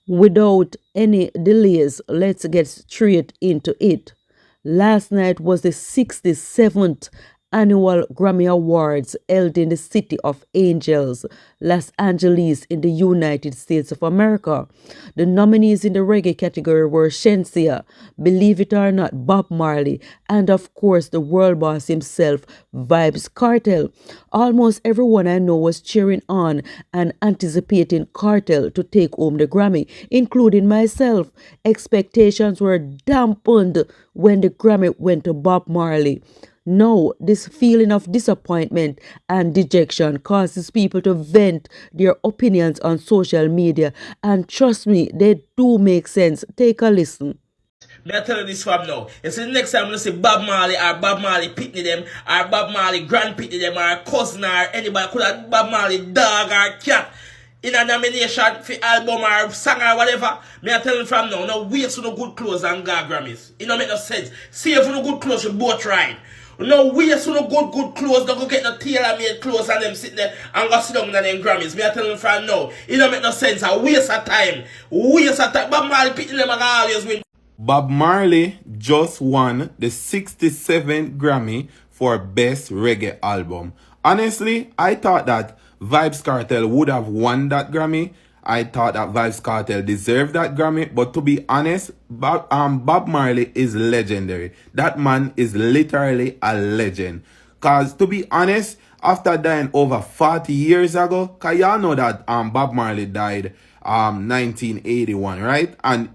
Without any delays, let's get straight into it. Last night was the 67th annual Grammy Awards held in the City of Angels, Los Angeles, in the United States of America. The nominees in the reggae category were Shensia, Believe It or Not, Bob Marley, and of course the world boss himself, Vybz Kartel. Almost everyone I know was cheering on and anticipating Kartel to take home the Grammy, including myself. Expectations were dampened when the Grammy went to Bob Marley. No, this feeling of disappointment and dejection causes people to vent their opinions on social media, and trust me, they do make sense. Take a listen. Me I tell you this from now. You see, next time you see Bob Marley or Bob Marley pitney them, or Bob Marley grand pitney them, or cousin or anybody could have Bob Marley dog or cat in a nomination for album or song or whatever, me I tell you from now, no waste no good clothes and go Grammys. It don't make no sense. See if you no good clothes, you both ride. No waste no good clothes, don't go get no tailor-made clothes and them sit there and go sit down in them Grammys. Me I tell you from now, it don't make no sense. A waste of time. Waste of time. Bob Marley pitney them and always win. Bob Marley just won the 67th Grammy for Best Reggae Album. Honestly, I thought that Vybz Kartel would have won that Grammy. I thought that Vybz Kartel deserved that Grammy. But to be honest, Bob Marley is legendary. That man is literally a legend. Because to be honest, after dying over 40 years ago, because y'all know that Bob Marley died 1981, right? And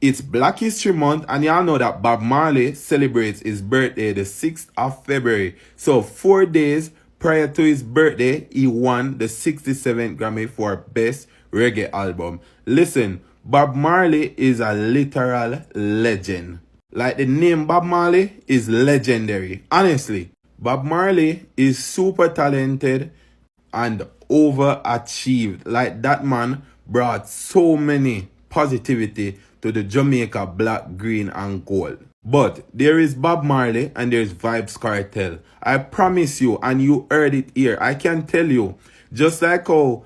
it's Black History Month, and y'all know that Bob Marley celebrates his birthday the 6th of February. So 4 days prior to his birthday, he won the 67th Grammy for Best Reggae Album. Listen, Bob Marley is a literal legend. Like the name Bob Marley is legendary. Honestly, Bob Marley is super talented and overachieved. Like that man brought so many positivity to the Jamaica black, green and gold. But there is Bob Marley and there's Vybz Kartel. I promise you, and you heard it here, I can tell you, just like how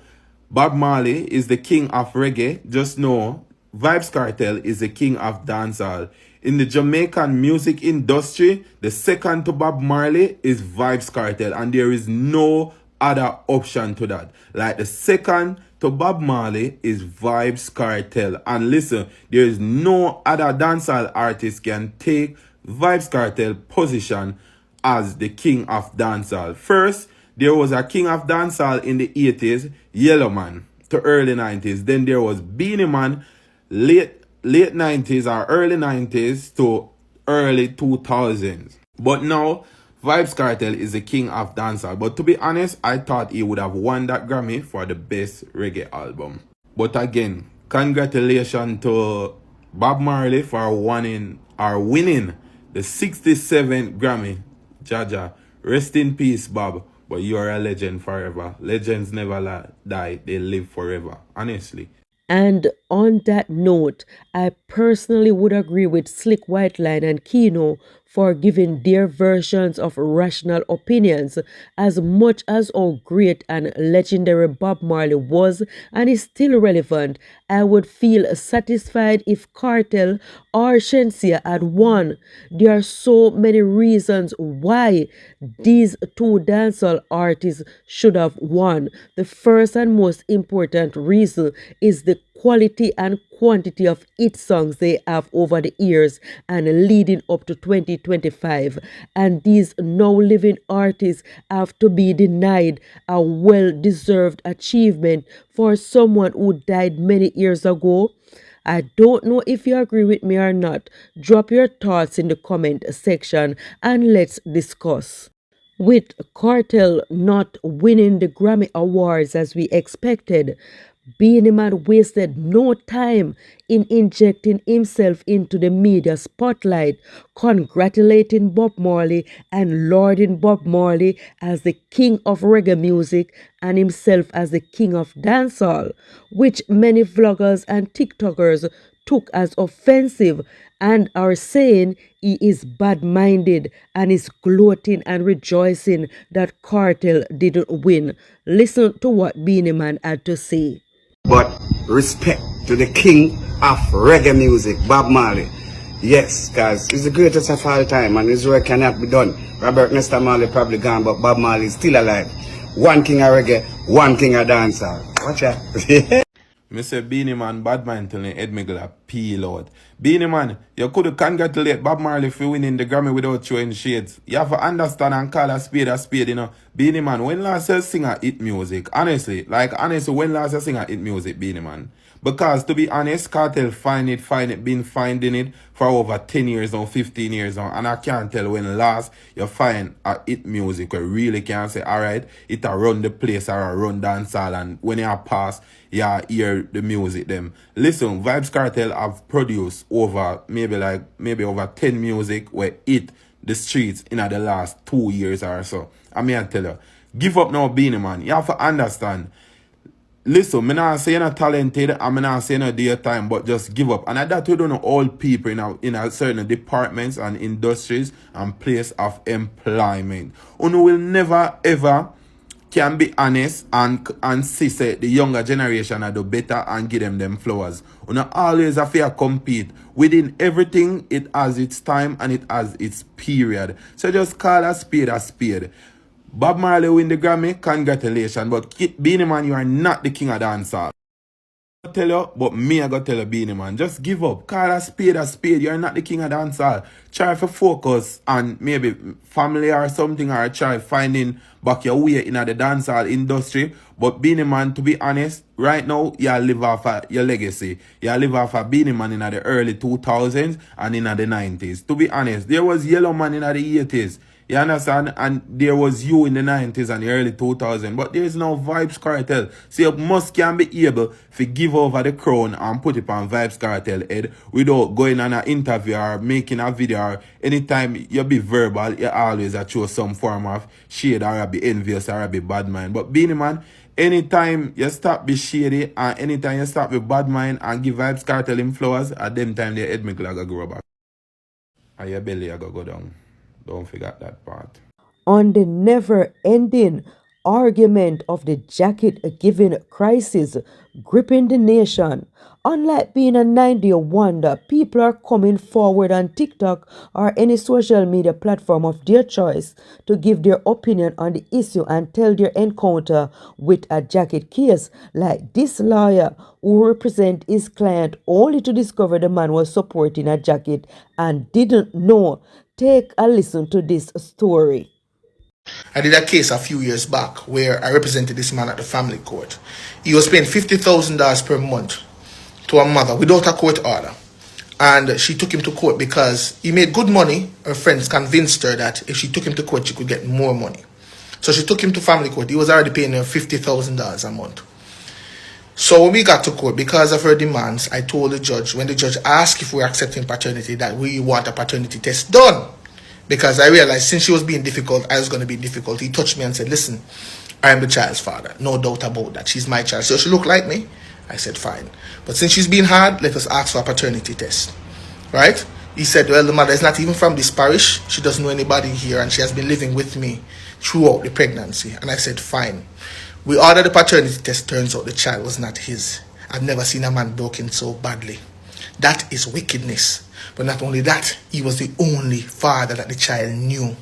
Bob Marley is the king of reggae, just know Vybz Kartel is the king of dancehall. In the Jamaican music industry, the second to Bob Marley is Vybz Kartel, and there is no other option to that. Like the second to Bob Marley is Vybz Kartel. And listen, there is no other dancehall artist can take Vybz Kartel position as the king of dancehall. First, there was a king of dancehall in the 80s, Yellow Man, to early 90s. Then there was Beenie Man, late 90s or early 90s to early 2000s. But now, Vybz Kartel is the king of dancehall. But to be honest, I thought he would have won that Grammy for the best reggae album. But again, congratulations to Bob Marley for winning the 67th Grammy. Jaja, rest in peace, Bob. But you are a legend forever. Legends never die, they live forever. Honestly. And on that note, I personally would agree with Slick Whiteline and Kino for giving their versions of rational opinions. As much as how great and legendary Bob Marley was and is still relevant, I would feel satisfied if Kartel or Shensia had won. There are so many reasons why these two dancehall artists should have won. The first and most important reason is the quality and quantity of hit songs they have over the years and leading up to 2025. And these now living artists have to be denied a well-deserved achievement for someone who died many years ago. I don't know if you agree with me or not. Drop your thoughts in the comment section and let's discuss. With Kartel not winning the Grammy Awards as we expected, Beenie Man wasted no time in injecting himself into the media spotlight, congratulating Bob Marley and lauding Bob Marley as the king of reggae music and himself as the king of dancehall, which many vloggers and TikTokers took as offensive and are saying he is bad-minded and is gloating and rejoicing that Kartel didn't win. Listen to what Beenie Man had to say. But respect to the king of reggae music, Bob Marley. Yes, guys, he's the greatest of all time, and his work cannot be done. Robert Nesta Marley probably gone, but Bob Marley is still alive. One king of reggae, one king of dancer. Watch out. Mr. Beenie Man, bad man till the head me gonna peel out. Beenie Man, you could congratulate Bob Marley for winning the Grammy without showing shades. You have to understand and call a spade, you know. Beenie Man, when last you sing a hit music? Honestly, when last you sing a hit music, Beenie Man? Because to be honest, Kartel been finding it for over 10 years now, 15 years now. And I can't tell when last you find a hit music where really can say, alright, it a run the place or a run dance hall, and when you pass, you hear the music them. Listen, Vybz Kartel have produced over maybe over 10 music where hit the streets in the last 2 years or so. I mean I tell you, give up now, Beenie Man. You have to understand. Listen, I'm not saying you're not talented, I'm not saying you're daytime, but just give up. And that we don't know all people in a certain departments and industries and place of employment. You will never ever can be honest and see say the younger generation are do better and give them flowers. You always have to compete. Within everything, it has its time and it has its period. So just call a spade a spade. Bob Marley win the Grammy, congratulations. But Beenie Man, you are not the king of dancehall. I tell you, but me I gotta tell you, Beenie Man, just give up. Call a spade a spade. You're not the king of dancehall. Try to focus on maybe family or something, or try finding back your way in the dancehall industry. But Beenie Man, to be honest, right now you live off of your legacy. You live off of Beenie Man in the early 2000s and in the 90s. To be honest, there was Yellow Man in the 80s. You understand? And there was you in the 90s and the early 2000s. But there is no Vybz Kartel. So you must can be able to give over the crown and put it on Vybz Kartel head without going on an interview or making a video. Or anytime you be verbal, you always show some form of shade or be envious or be bad mind. But Beenie Man, anytime you stop be shady and anytime you stop be bad mind and give Vybz Kartel him flowers, at them time their head make like a grow back. And your belly a go down. Don't forget that part. On the never-ending argument of the jacket-giving crisis gripping the nation, unlike being a 90 wonder, people are coming forward on TikTok or any social media platform of their choice to give their opinion on the issue and tell their encounter with a jacket case, like this lawyer who represent his client only to discover the man was supporting a jacket and didn't know. Take a listen to this story. I did a case a few years back where I represented this man at the family court. He was paying $50,000 per month to a mother without a court order. And she took him to court because he made good money. Her friends convinced her that if she took him to court, she could get more money. So she took him to family court. He was already paying her $50,000 a month. So when we got to court, because of her demands, I told the judge, when the judge asked if we were accepting paternity, that we want a paternity test done. Because I realized since she was being difficult, I was going to be difficult. He touched me and said, listen, I am the child's father. No doubt about that. She's my child. So she look like me? I said, fine. But since she's being hard, let us ask for a paternity test. Right? He said, well, the mother is not even from this parish. She doesn't know anybody here, and she has been living with me throughout the pregnancy. And I said, fine. We ordered the paternity test. Turns out the child was not his. I've never seen a man broken so badly. That is wickedness. But not only that, he was the only father that the child knew.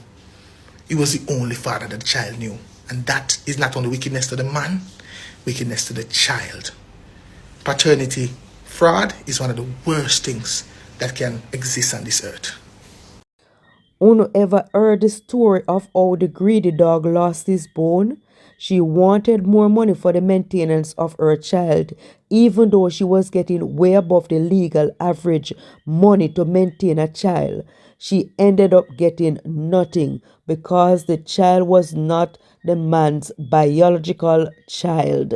He was the only father that the child knew. And that is not only wickedness to the man, wickedness to the child. Paternity fraud is one of the worst things that can exist on this earth. Uno ever heard the story of how the greedy dog lost his bone? She wanted more money for the maintenance of her child, even though she was getting way above the legal average money to maintain a child. She ended up getting nothing because the child was not the man's biological child.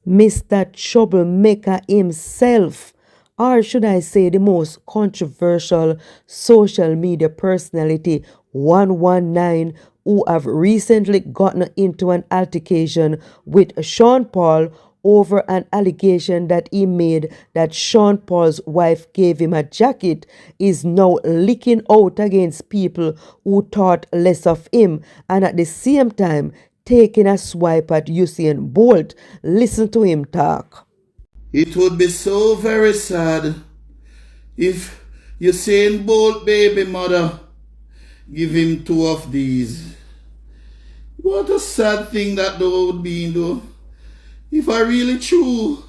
Mr. Troublemaker himself, or should I say the most controversial social media personality 119, who have recently gotten into an altercation with Sean Paul over an allegation that he made that Sean Paul's wife gave him a jacket, is now licking out against people who thought less of him and at the same time taking a swipe at Usain Bolt. Listen to him talk. It would be so very sad if Usain Bolt baby mother give him 2 of these. What a sad thing that though would be though. If I really true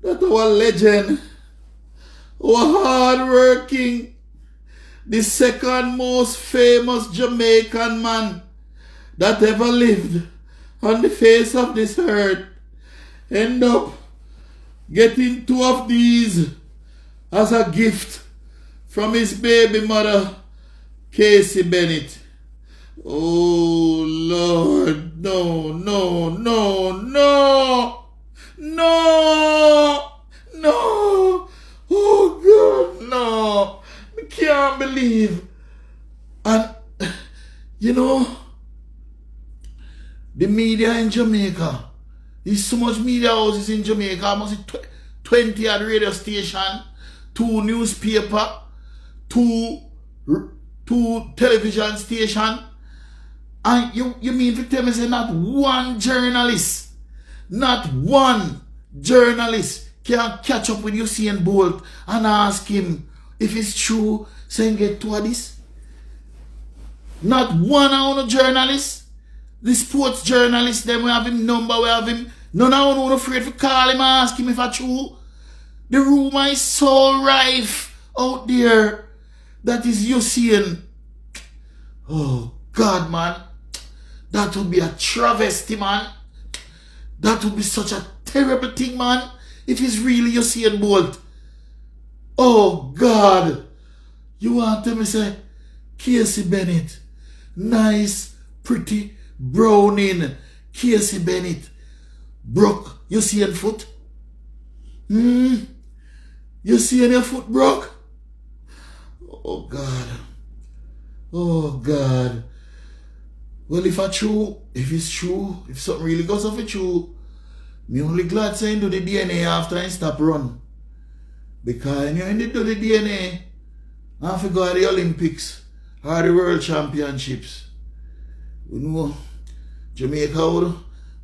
that our legend, our hard working, the second most famous Jamaican man that ever lived on the face of this earth end up getting 2 of these as a gift from his baby mother, Casey Bennett. Oh Lord, no, no, no, no, no, no, oh God, no, I can't believe. And you know, the media in Jamaica, there's so much media houses in Jamaica, almost 20 at radio station, 2 newspaper, 2 television station. And you mean to tell me say not one journalist can catch up with Usain Bolt and ask him if it's true, saying get 2 of this? Not one of the journalists. The sports journalists, them we have him number, we have him. None of them afraid to call him and ask him if it's true. The rumor is so rife out there that is Usain. Oh God, man. That would be a travesty, man. That would be such a terrible thing, man, if it's really Usain Bolt. Oh God. You want to me say, Casey Bennett, nice, pretty, browning Casey Bennett broke Usain foot? You see your foot broke? Oh God. Oh God. Well, if it's true, if something really goes off it true, me only glad saying do the DNA after I stop run. Because you ain't do the DNA after go to the Olympics or the World Championships. You know, Jamaica would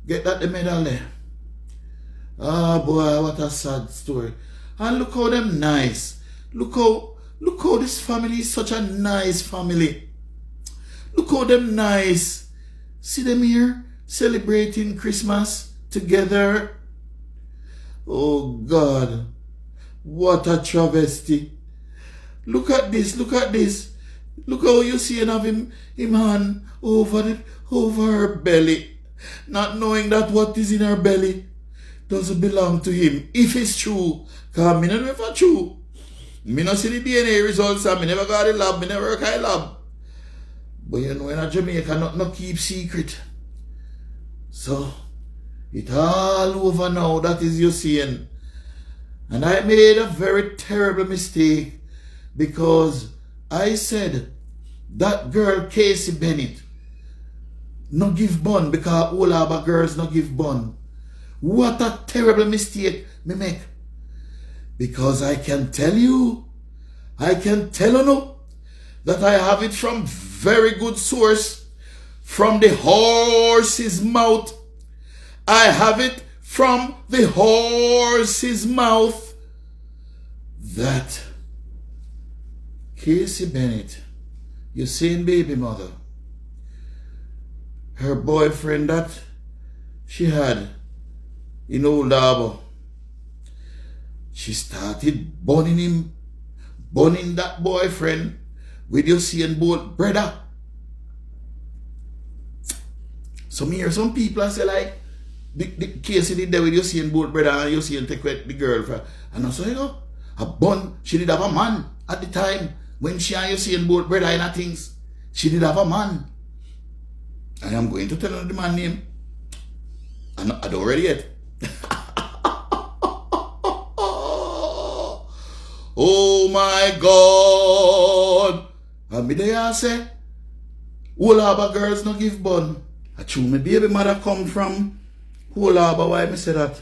get that the medal there. Ah boy, what a sad story. And look how them nice. Look how this family is such a nice family. Look how them nice. See them here celebrating Christmas together. Oh God. What a travesty. Look at this. Look how you see and have him hand over her belly. Not knowing that what is in her belly doesn't belong to him. If it's true. Because I don't know if it's true. I don't see the DNA results. I never got a lab. I never work at a lab. But you know, in Jamaica, not keep secret. So, it's all over now. That is Usain. And I made a very terrible mistake because I said that girl Casey Bennett no give bun because all our girls no give bun. What a terrible mistake me make. Because I can tell you no, that I have it from very good source, from the horse's mouth. I have it from the horse's mouth that Casey Bennett, Usain baby mother, her boyfriend that she had in Old Harbour, she started bunning that boyfriend with Usain Bolt brother. So me hear some people say like, the Casey did that with Usain Bolt brother and Usain take with the girlfriend. And I say, you know, a bun, she did have a man at the time when she and Usain Bolt brother and things. She did have a man. I am going to tell her the man name. I don't ready yet. Oh my God. And me there say, all Harbour girls no give bun. I true my baby mother come from Whole Harbour, why me say that?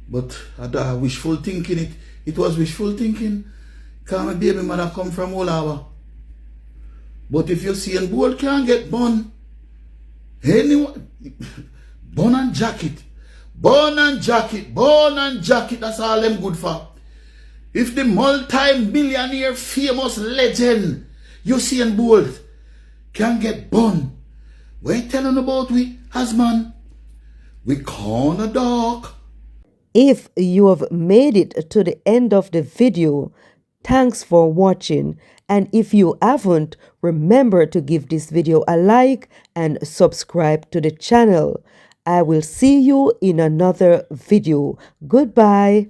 But I wishful thinking it was wishful thinking. Because my baby mother come from Whole Harbour. But if Usain Bolt can't get bun, anyone, bun and jacket, Bone and jacket, that's all them good for. If the multi-millionaire famous legend Usain Bolt can get bun, what you telling about we as man? We corner dog. If you have made it to the end of the video, thanks for watching. And if you haven't, remember to give this video a like and subscribe to the channel. I will see you in another video. Goodbye.